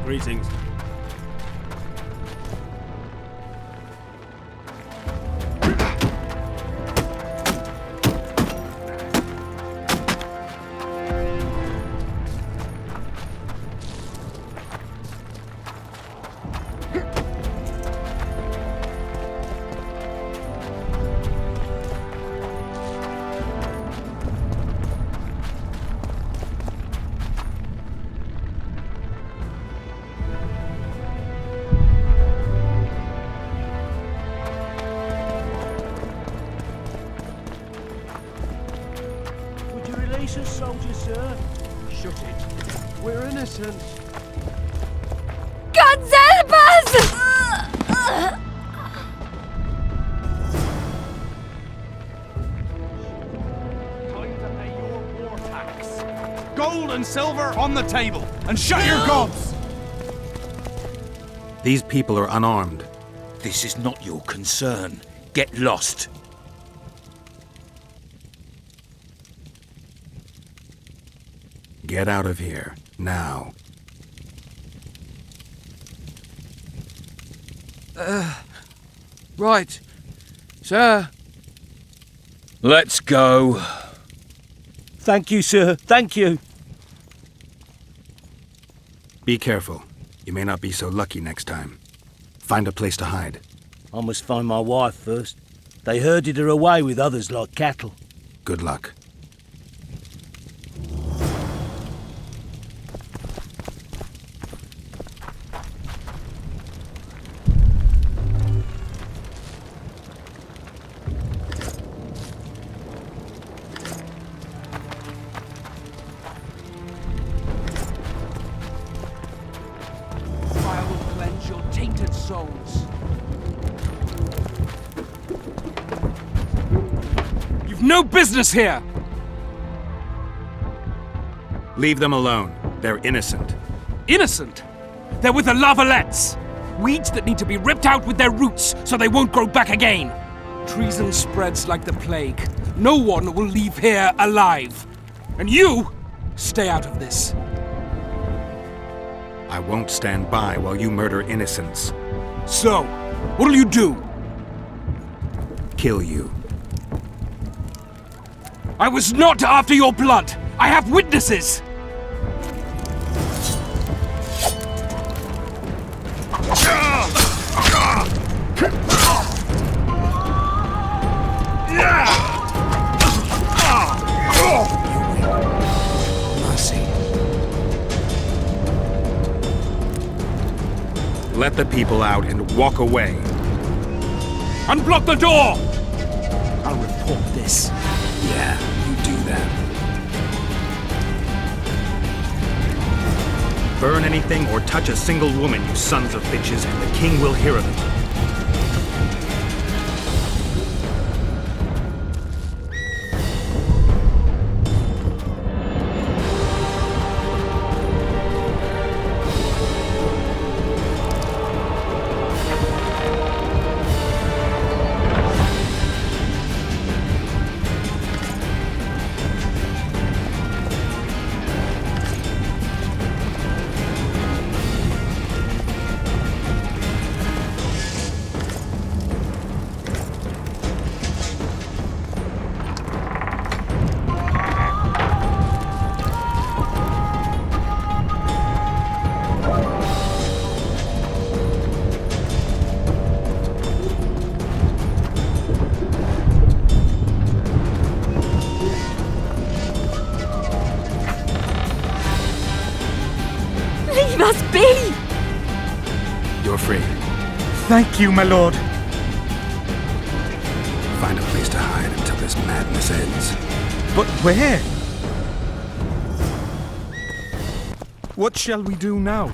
Greetings. Soldier, sir. Shut it. We're innocent. God help us! Time to pay your war tax. Gold and silver on the table, and shut your gobs! These people are unarmed. This is not your concern. Get lost. Get out of here, now. Right. Sir. Let's go. Thank you, sir. Thank you. Be careful. You may not be so lucky next time. Find a place to hide. I must find my wife first. They herded her away with others like cattle. Good luck. Souls. You've no business here! Leave them alone. They're innocent. Innocent? They're with the Lavalettes! Weeds that need to be ripped out with their roots so they won't grow back again. Treason spreads like the plague. No one will leave here alive. And you, stay out of this. I won't stand by while you murder innocents. So, what'll you do? Kill you. I was not after your blood! I have witnesses! Let the people out and walk away. Unblock the door! I'll report this. Yeah, you do that. Burn anything or touch a single woman, you sons of bitches, and the king will hear of it. Must be! You're free. Thank you, my lord. Find a place to hide until this madness ends. But where? What shall we do now?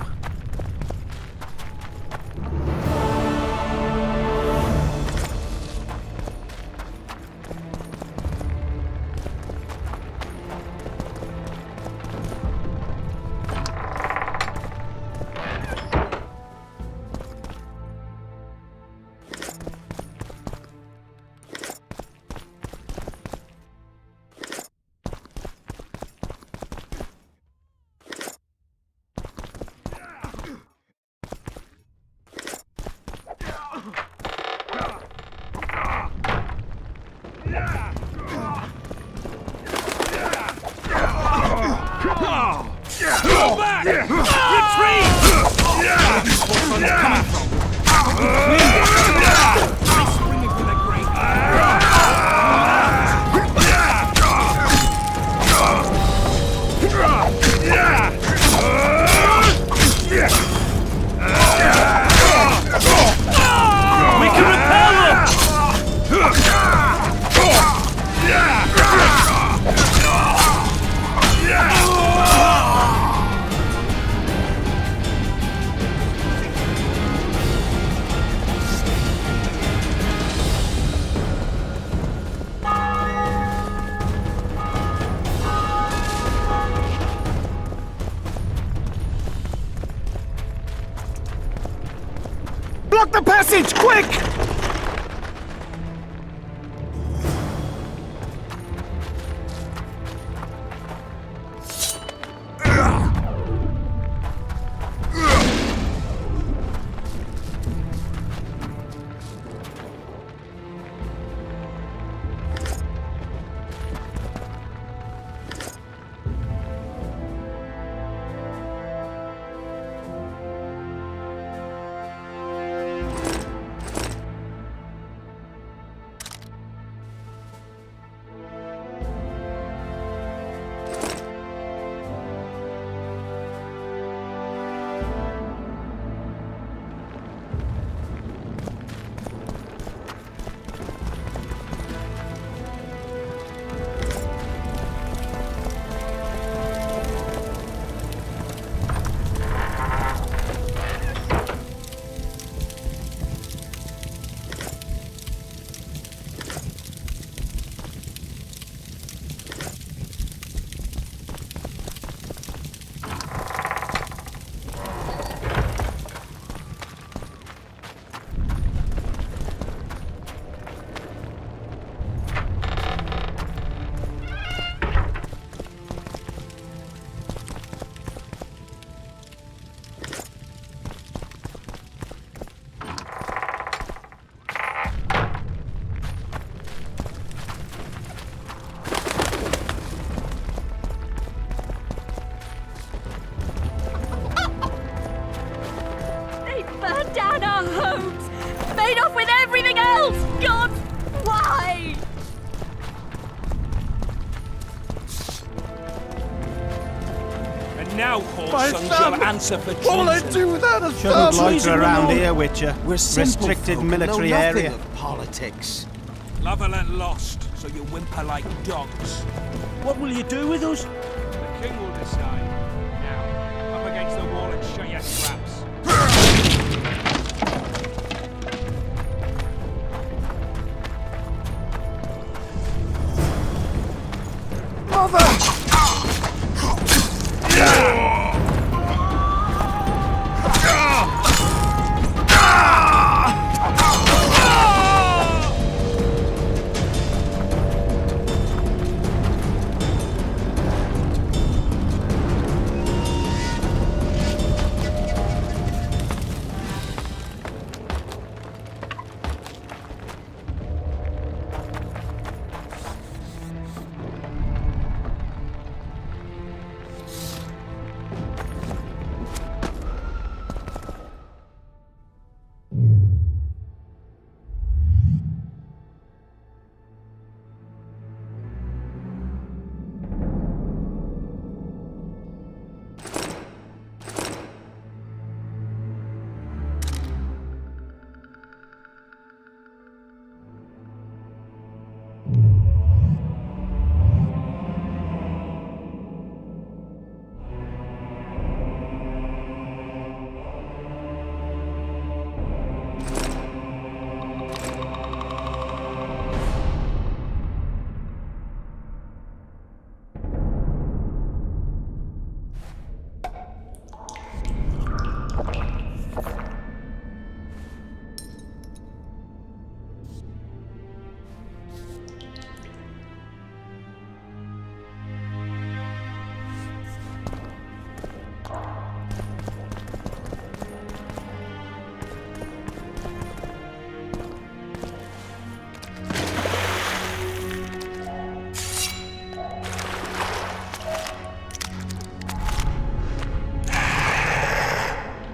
Go back! Retreat! Come on. Springing for the grave. We can repel them! Block the passage, quick! They burned down our homes! Made off with everything else! God, why? And now, My whoreson son! shall answer for treason. All I do without a Shouldn't thumb! loiter around alone. here, Witcher. We're simple Restricted folk and military know nothing area. of politics. Lavalette lost, so you whimper like dogs. What will you do with us? The king will decide. Now, up against the wall and shut your traps.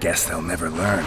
Guess they'll never learn.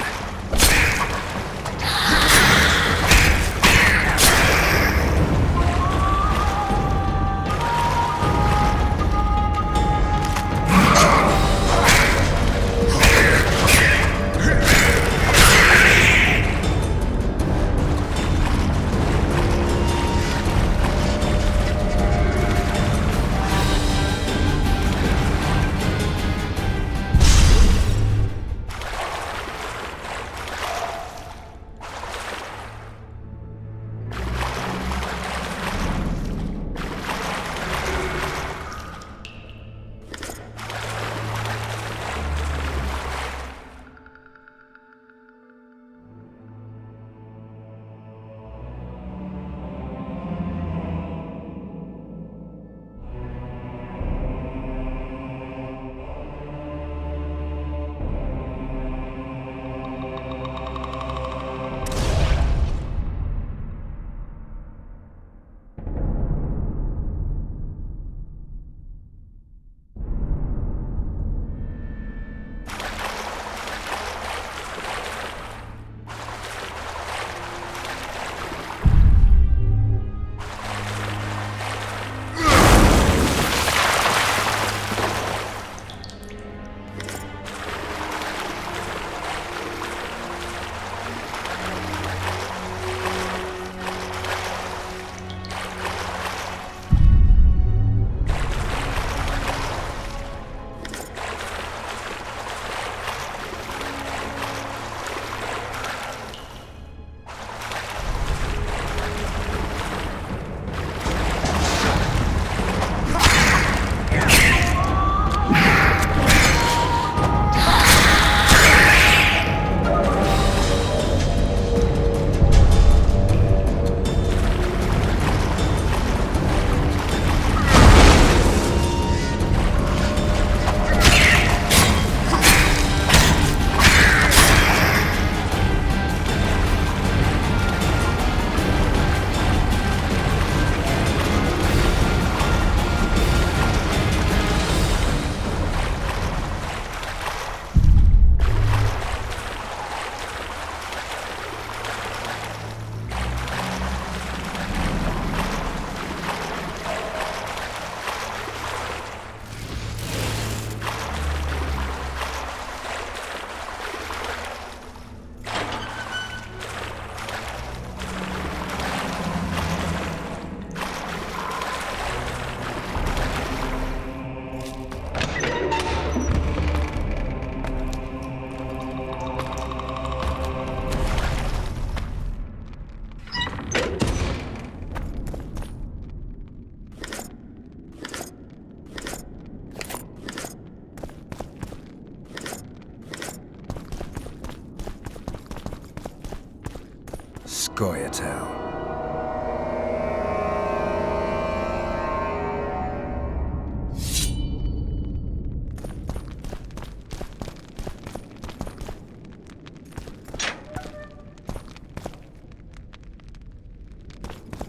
Scoia'tael.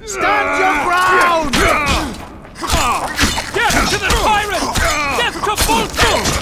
Stand your ground! Death to the tyrant! Death to Volta!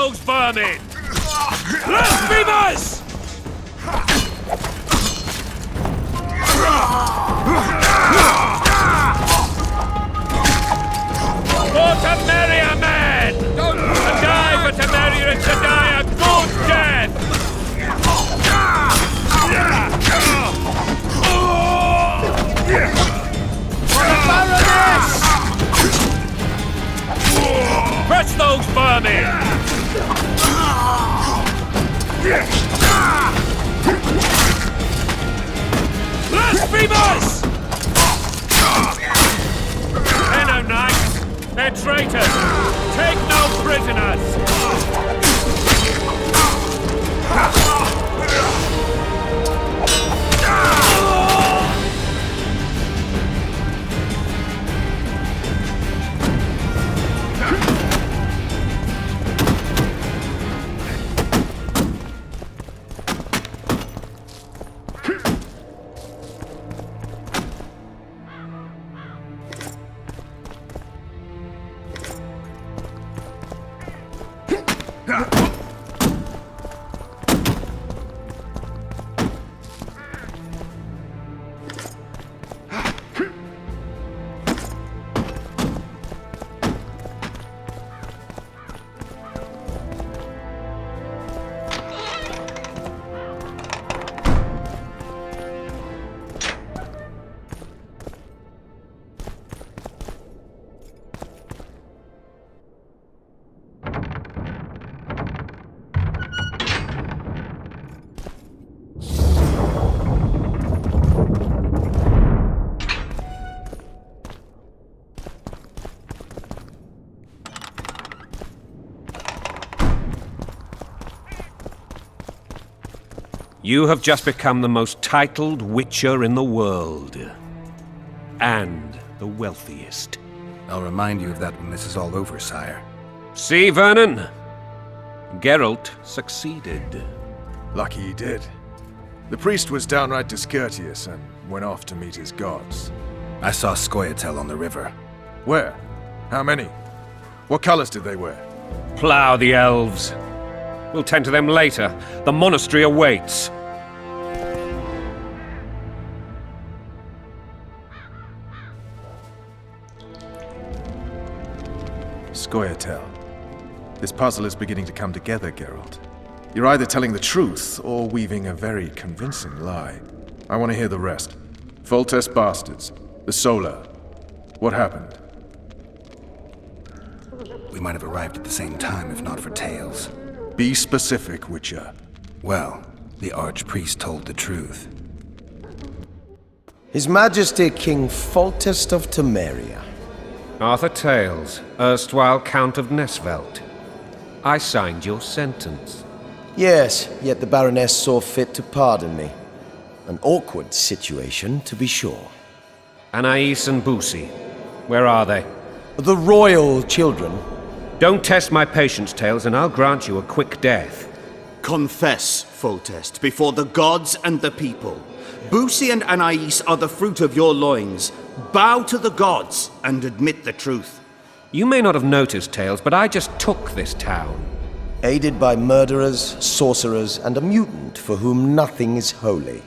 those vermin! Blasphemers! For Temeria, man! To die for Temeria and to die a good death! For the Baroness! Press those vermin! Blasphemers! They're no knights! They're traitors! Take no prisoners! You have just become the most titled witcher in the world. And the wealthiest. I'll remind you of that when this is all over, sire. See, Vernon? Geralt succeeded. Lucky he did. The priest was downright discourteous and went off to meet his gods. I saw Scoia'tael on the river. Where? How many? What colors did they wear? Plough the elves. We'll tend to them later. The monastery awaits. Scoia'tael. This puzzle is beginning to come together, Geralt. You're either telling the truth or weaving a very convincing lie. I want to hear the rest. Foltest bastards. The Solar. What happened? We might have arrived at the same time if not for Tails. Be specific, Witcher. Well, the Archpriest told the truth. His Majesty King Foltest of Temeria. Arthur Tails, erstwhile Count of Nesvelt. I signed your sentence. Yes, yet the Baroness saw fit to pardon me. An awkward situation, to be sure. Anais and Boosie, where are they? The royal children. Don't test my patience, Tails, and I'll grant you a quick death. Confess, Foltest, before the gods and the people. Boosie and Anais are the fruit of your loins. Bow to the gods and admit the truth. You may not have noticed, Tails, but I just took this town. Aided by murderers, sorcerers, and a mutant for whom nothing is holy.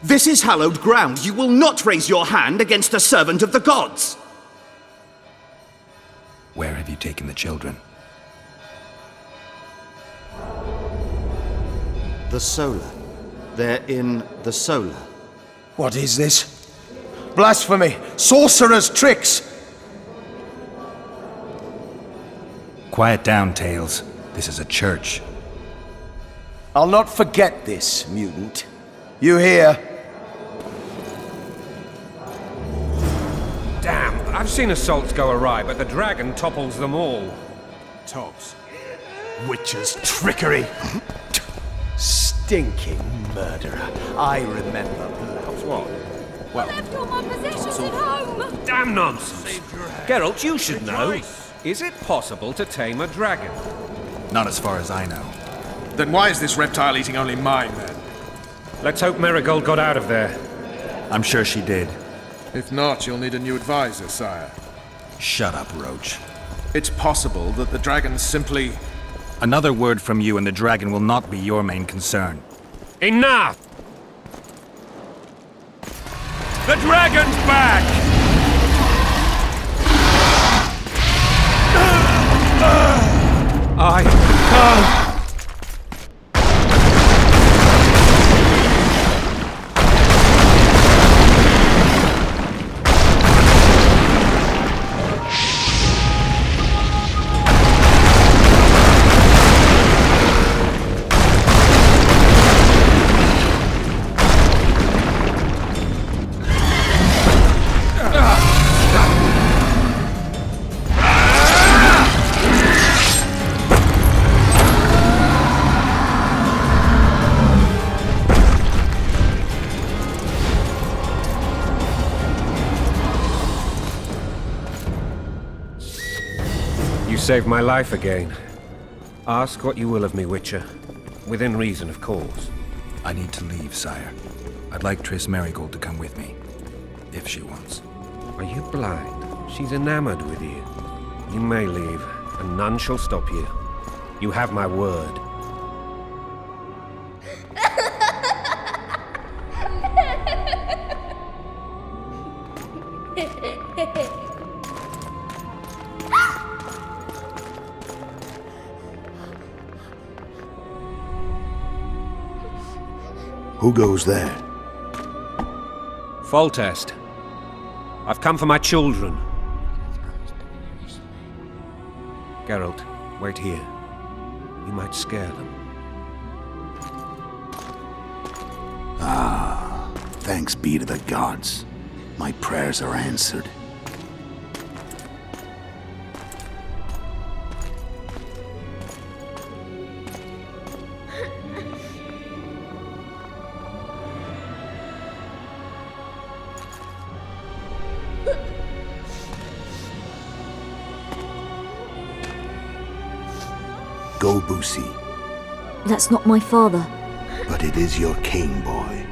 This is hallowed ground. You will not raise your hand against a servant of the gods. Where have you taken the children? The Solar. They're in the Solar. What is this? Blasphemy! Sorcerer's tricks! Quiet down, Tails. This is a church. I'll not forget this, mutant. You hear? Damn, I've seen assaults go awry, but the dragon topples them all. Tops. Witcher's trickery. Stinking murderer. I remember. What? Left all my possessions at home! Damn nonsense! Geralt, you should know. Is it possible to tame a dragon? Not as far as I know. Then why is this reptile eating only mine, then? Let's hope Marigold got out of there. I'm sure she did. If not, you'll need a new advisor, sire. Shut up, Roach. It's possible that the dragon simply Another word from you and the dragon will not be your main concern. Enough! The dragon's back! I can't! You saved my life again. Ask what you will of me, Witcher. Within reason, of course. I need to leave, sire. I'd like Triss Merigold to come with me, if she wants. Are you blind? She's enamored with you. You may leave, and none shall stop you. You have my word. Who goes there? Foltest. I've come for my children. Geralt, wait here. You might scare them. Thanks be to the gods. My prayers are answered. Go, Boosie. That's not my father. But it is your king, boy.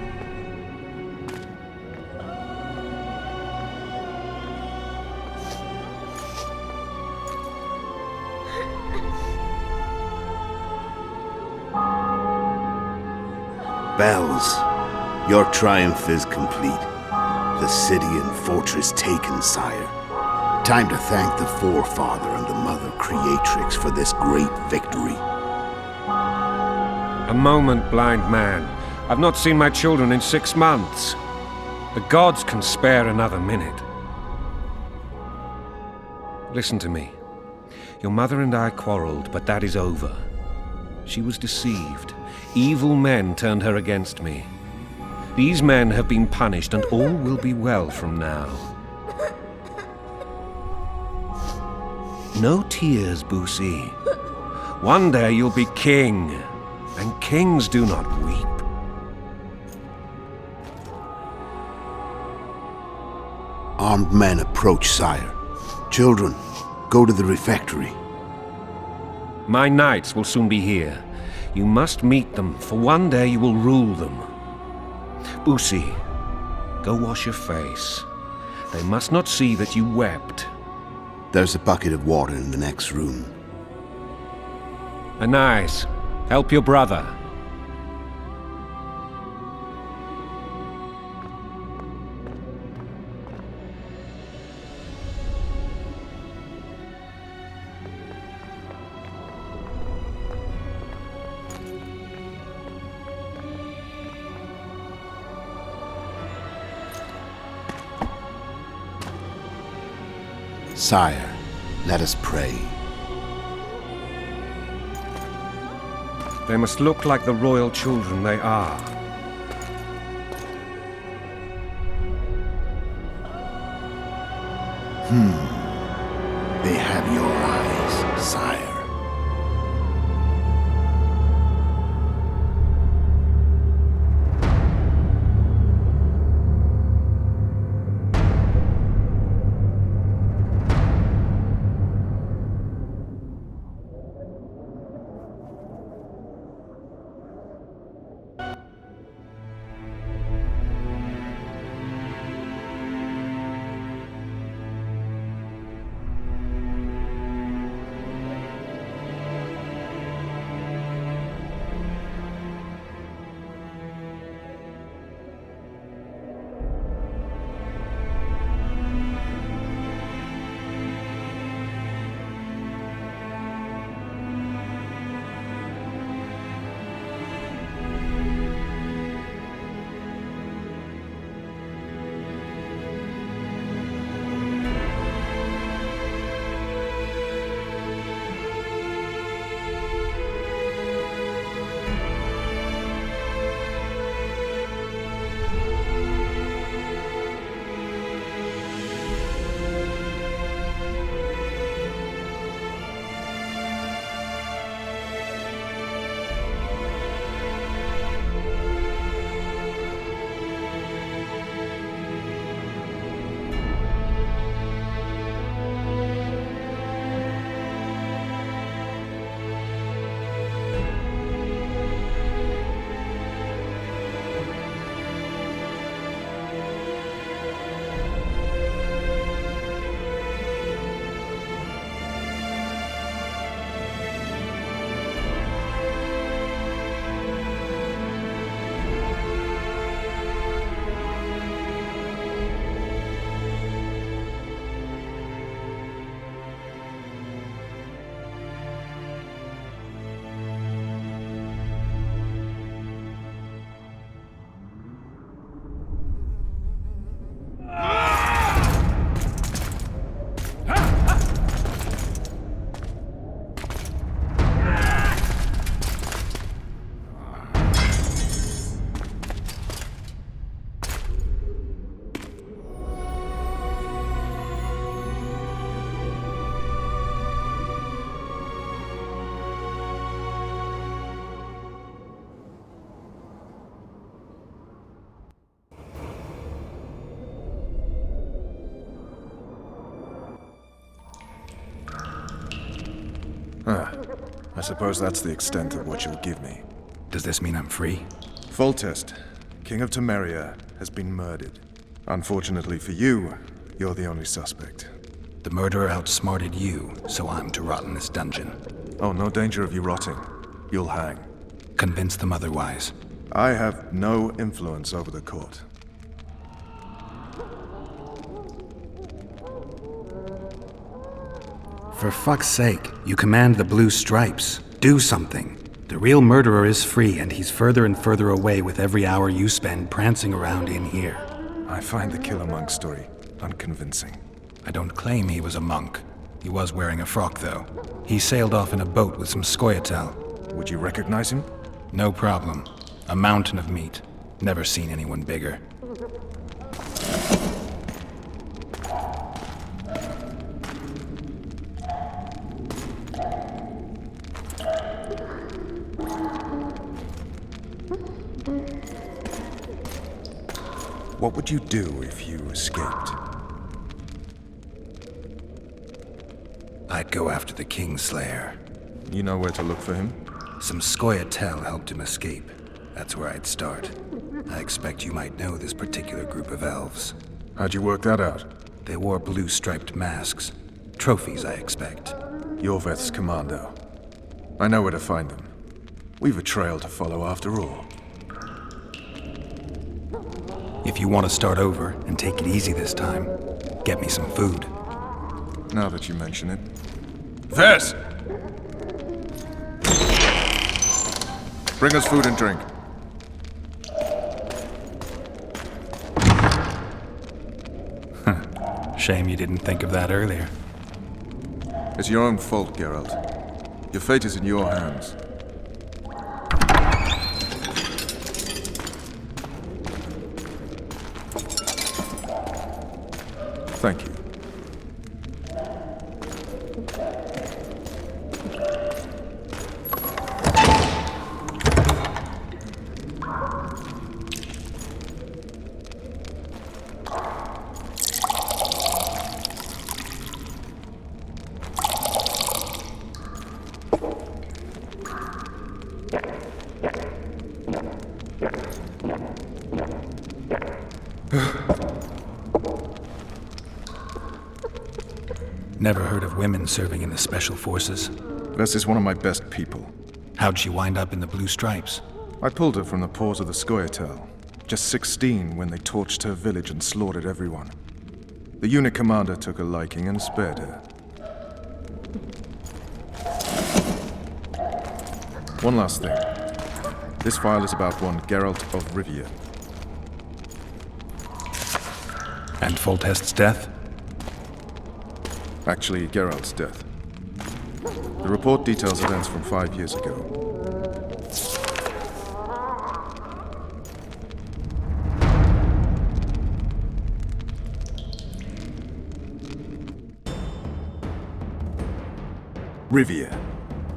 Bells, your triumph is complete. The city and fortress taken, sire. Time to thank the Forefather and the Mother Creatrix for this great victory. A moment, blind man. I've not seen my children in 6 months. The gods can spare another minute. Listen to me. Your mother and I quarreled, but that is over. She was deceived. Evil men turned her against me. These men have been punished, and all will be well from now. No tears, Boosie. One day you'll be king, and kings do not weep. Armed men approach, sire. Children, go to the refectory. My knights will soon be here. You must meet them, for one day you will rule them. Boosie, go wash your face. They must not see that you wept. There's a bucket of water in the next room. Anais, help your brother. Sire, let us pray. They must look like the royal children they are. They have your eyes, sire. I suppose that's the extent of what you'll give me. Does this mean I'm free? Foltest, King of Temeria, has been murdered. Unfortunately for you, you're the only suspect. The murderer outsmarted you, so I'm to rot in this dungeon. Oh, no danger of you rotting. You'll hang. Convince them otherwise. I have no influence over the court. For fuck's sake, you command the blue stripes. Do something. The real murderer is free, and he's further and further away with every hour you spend prancing around in here. I find the Killer Monk story unconvincing. I don't claim he was a monk. He was wearing a frock, though. He sailed off in a boat with some Scoia'tael. Would you recognize him? No problem. A mountain of meat. Never seen anyone bigger. What would you do if you escaped? I'd go after the Kingslayer. You know where to look for him? Some Scoia'tael helped him escape. That's where I'd start. I expect you might know this particular group of elves. How'd you work that out? They wore blue-striped masks. Trophies, I expect. Yorveth's commando. I know where to find them. We've a trail to follow after all. If you want to start over and take it easy this time, get me some food. Now that you mention it. Vess! Bring us food and drink. Shame you didn't think of that earlier. It's your own fault, Geralt. Your fate is in your hands. Thank you. Never heard of women serving in the Special Forces. Vess is one of my best people. How'd she wind up in the Blue Stripes? I pulled her from the paws of the Scoia'tael. Just 16 when they torched her village and slaughtered everyone. The unit commander took a liking and spared her. One last thing. This file is about one Geralt of Rivia. And Foltest's death? Actually, Geralt's death. The report details events from 5 years ago. Rivia.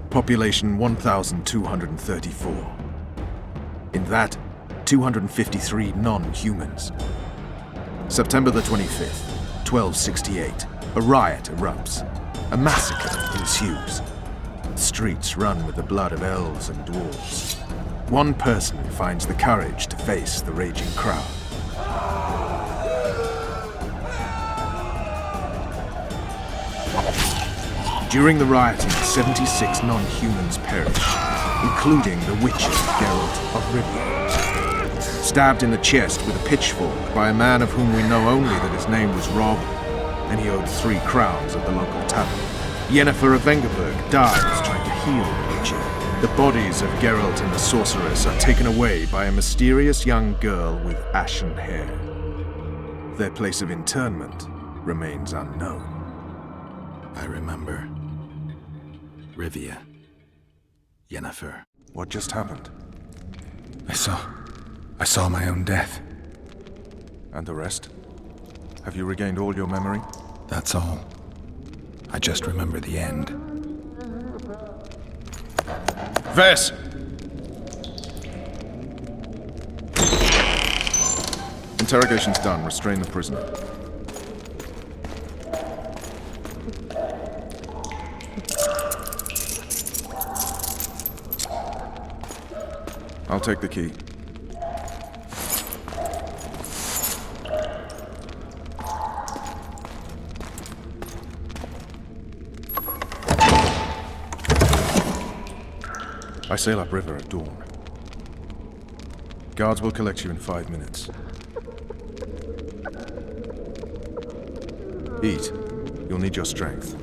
Population 1,234. In that, 253 non-humans. September the 25th, 1268. A riot erupts. A massacre ensues. The streets run with the blood of elves and dwarves. One person finds the courage to face the raging crowd. During the rioting, 76 non-humans perish, including the witcher Geralt of Rivia. Stabbed in the chest with a pitchfork by a man of whom we know only that his name was Rob, and he owed 3 crowns at the local tavern. Yennefer of Vengerberg dies trying to heal the witcher. The bodies of Geralt and the sorceress are taken away by a mysterious young girl with ashen hair. Their place of interment remains unknown. I remember. Rivia. Yennefer. What just happened? I saw my own death. And the rest? Have you regained all your memory? That's all. I just remember the end. Vess! Interrogation's done. Restrain the prisoner. I'll take the key. I sail upriver at dawn. Guards will collect you in 5 minutes. Eat. You'll need your strength.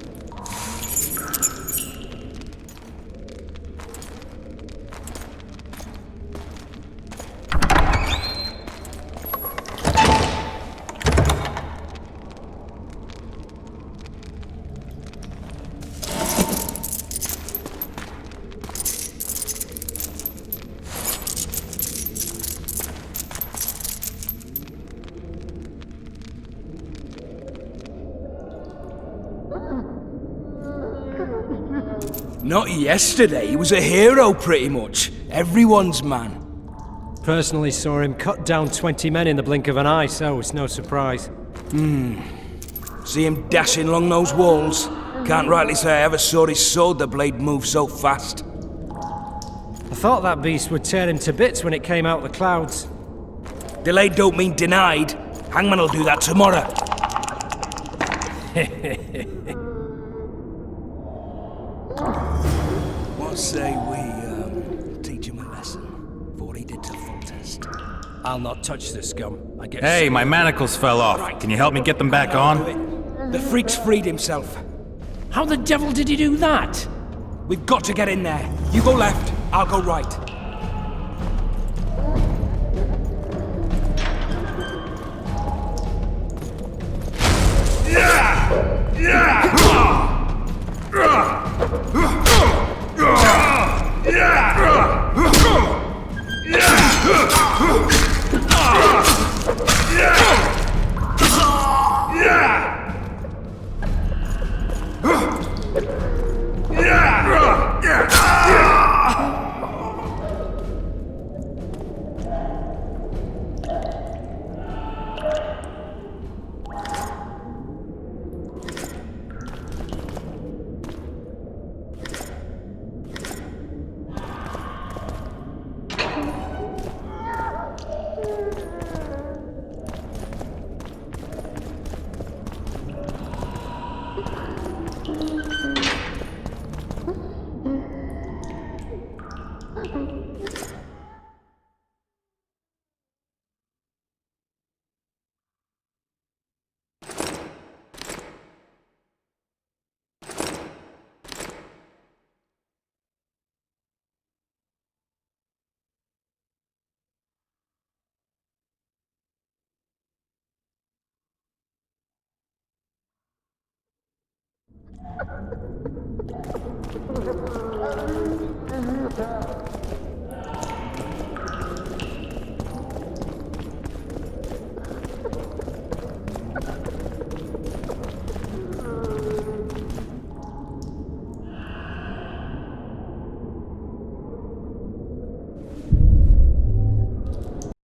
Not yesterday, he was a hero pretty much. Everyone's man. Personally saw him cut down 20 men in the blink of an eye, so it's no surprise. See him dashing along those walls? Can't rightly say I ever saw his sword the blade move so fast. I thought that beast would tear him to bits when it came out of the clouds. Delayed don't mean denied. Hangman will do that tomorrow. What say we, teach him a lesson for what he did to Foltest? I'll not touch this scum. I get Hey, my manacles fell off. Right. Can you help me get them back on? The freak's freed himself. How the devil did he do that? We've got to get in there. You go left, I'll go right.